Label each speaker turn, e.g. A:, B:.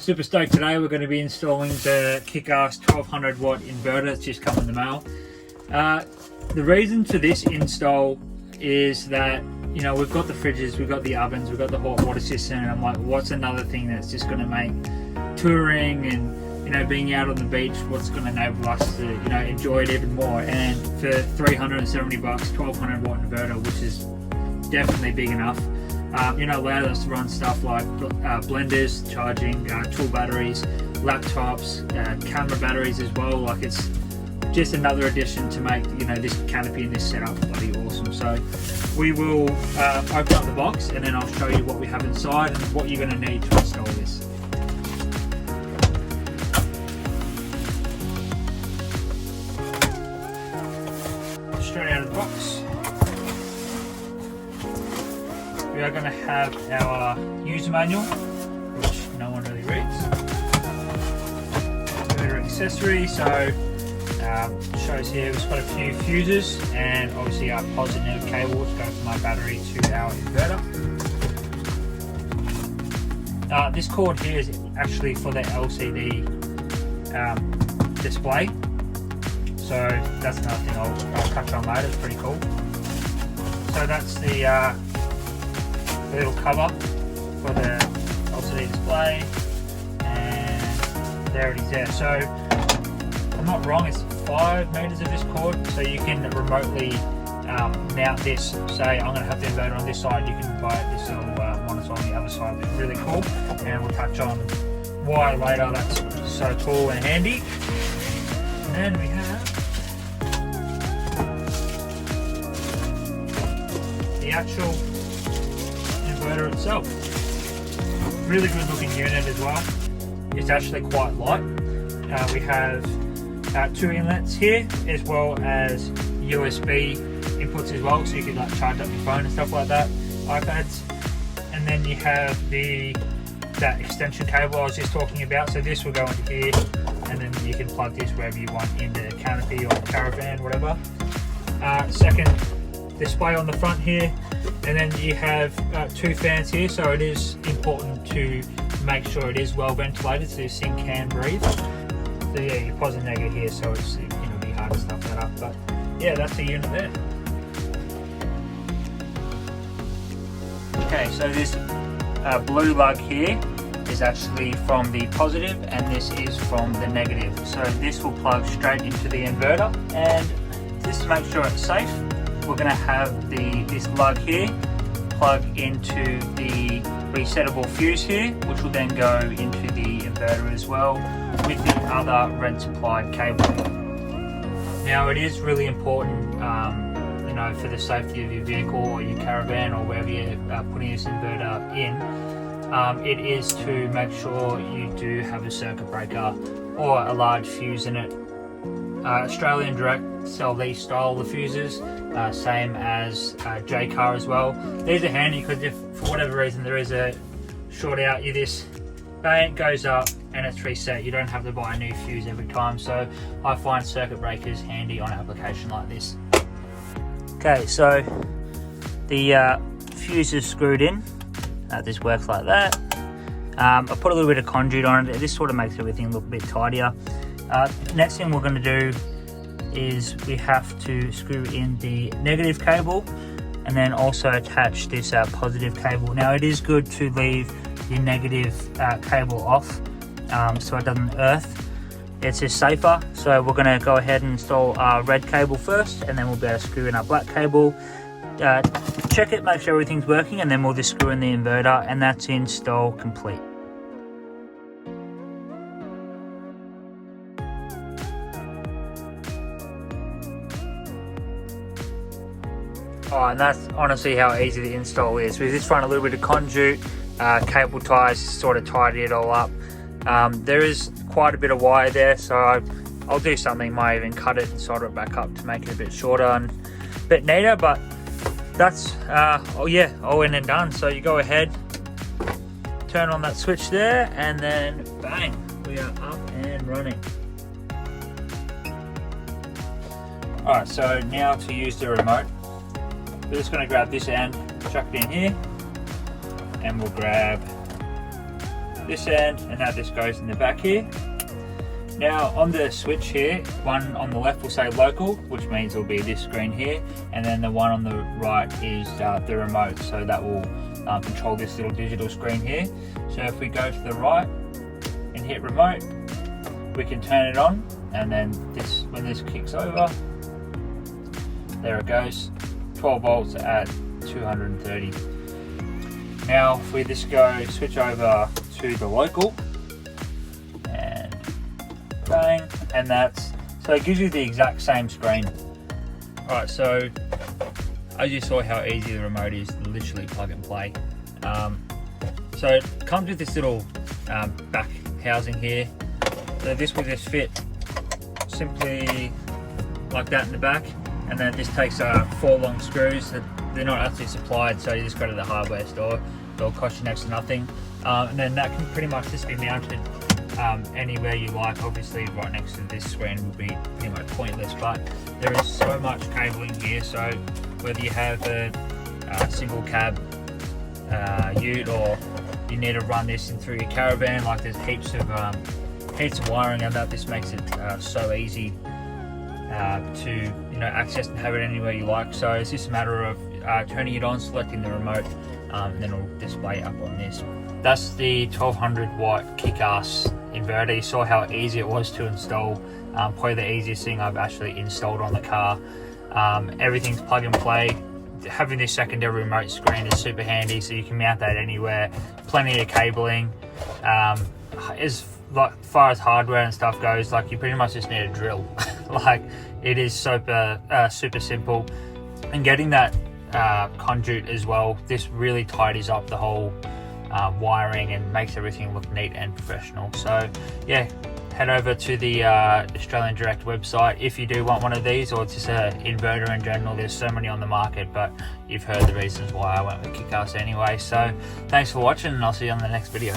A: Super stoked today. We're going to be installing the Kickass 1200 watt inverter. It's just come in the mail. The reason for this install is that, you know, we've got the fridges, we've got the ovens, we've got the hot water system, and I'm like, what's another thing that's just going to make touring and, you know, being out on the beach, what's going to enable us to, you know, enjoy it even more? And for 370 bucks, 1200 watt inverter, which is definitely big enough, you know, allowed us to run stuff like blenders, charging, tool batteries, laptops, camera batteries as well. Like, it's just another addition to make, you know, this canopy and this setup bloody awesome. So we will open up the box and then I'll show you what we have inside and what you're going to need to install this. Straight out of the box, we are going to have our user manual, which no one really reads. Inverter accessory, so shows here we've got a few fuses and obviously our positive cable to go from my battery to our inverter. This cord here is actually for the LCD display, so that's another thing I'll touch on later. It's pretty cool. So that's the little cover for the LCD display, and there it is there. So if I'm not wrong, it's 5 meters of this cord, so you can remotely mount this. Say I'm going to have the inverter on this side, you can buy this little monitor on the other side. It's really cool, and we'll touch on why later that's so cool and handy. And then we have the actual inverter itself. Really good looking unit as well. It's actually quite light. We have 2 inlets here, as well as USB inputs as well, so you can like charge up your phone and stuff like that, iPads. And then you have that extension cable I was just talking about. So this will go into here, and then you can plug this wherever you want, in the canopy or caravan, whatever. Second display on the front here, and then you have 2 fans here, so it is important to make sure it is well ventilated so this thing can breathe. So yeah, your positive and negative here, so it's, you know, be hard to stuff that up. But yeah, that's the unit there. Okay, so this blue lug here is actually from the positive, and this is from the negative. So this will plug straight into the inverter, and just to make sure it's safe, we're going to have this lug here plug into the resettable fuse here, which will then go into the inverter as well, with the other red supplied cable. Now it is really important, you know, for the safety of your vehicle or your caravan or wherever you're putting this inverter in, it is to make sure you do have a circuit breaker or a large fuse in it. Australian Direct sell these style of fuses, same as J-Car as well. These are handy because if for whatever reason there is a short out, this bang goes up and it's reset. You don't have to buy a new fuse every time, so I find circuit breakers handy on an application like this. Okay, so the fuse is screwed in. This works like that. I put a little bit of conduit on it. This sort of makes everything look a bit tidier. Next thing we're going to do is we have to screw in the negative cable and then also attach this positive cable. Now it is good to leave the negative cable off so it doesn't earth. It's just safer. So we're going to go ahead and install our red cable first, and then we'll be able to screw in our black cable. Check it, make sure everything's working, and then we'll just screw in the inverter, and that's install complete. Oh, and that's honestly how easy the install is. We just run a little bit of conduit, cable ties, sort of tidy it all up. There is quite a bit of wire there, so I'll do something, might even cut it and solder it back up to make it a bit shorter and a bit neater, but that's, oh yeah, all in and done. So you go ahead, turn on that switch there, and then bang, we are up and running. Alright, so now to use the remote. We're just going to grab this end, chuck it in here, and we'll grab this end, and now this goes in the back here. Now on the switch here, one on the left will say local, which means it'll be this screen here, and then the one on the right is the remote, so that will control this little digital screen here. So if we go to the right and hit remote, we can turn it on, and then this, when this kicks over, there it goes, 12 volts at 230. Now if we just go switch over to the local, and bang, and that's, so it gives you the exact same screen. Alright, so as you saw how easy the remote is, literally plug and play. So it comes with this little back housing here. So this will just fit simply like that in the back, and then this takes 4 long screws. They're not actually supplied, so you just go to the hardware store. It'll cost you next to nothing, and then that can pretty much just be mounted anywhere you like. Obviously right next to this screen would be pretty much pointless, but there is so much cabling here, so whether you have a single cab ute, or you need to run this in through your caravan, like there's heaps of wiring, and that this makes it so easy to access and have it anywhere you like. So it's just a matter of turning it on, selecting the remote, and then it'll display up on this. That's the 1200 watt Kickass inverter. You saw how easy it was to install. Probably the easiest thing I've actually installed on the car. Everything's plug and play. Having this secondary remote screen is super handy, so you can mount that anywhere. Plenty of cabling. As far as hardware and stuff goes, like you pretty much just need a drill. Like it is super simple. And getting that conduit as well, this really tidies up the whole wiring and makes everything look neat and professional. So yeah, head over to the Australian Direct website if you do want one of these, or just an inverter in general. There's so many on the market, but you've heard the reasons why I went with Kickass anyway. So thanks for watching, and I'll see you on the next video.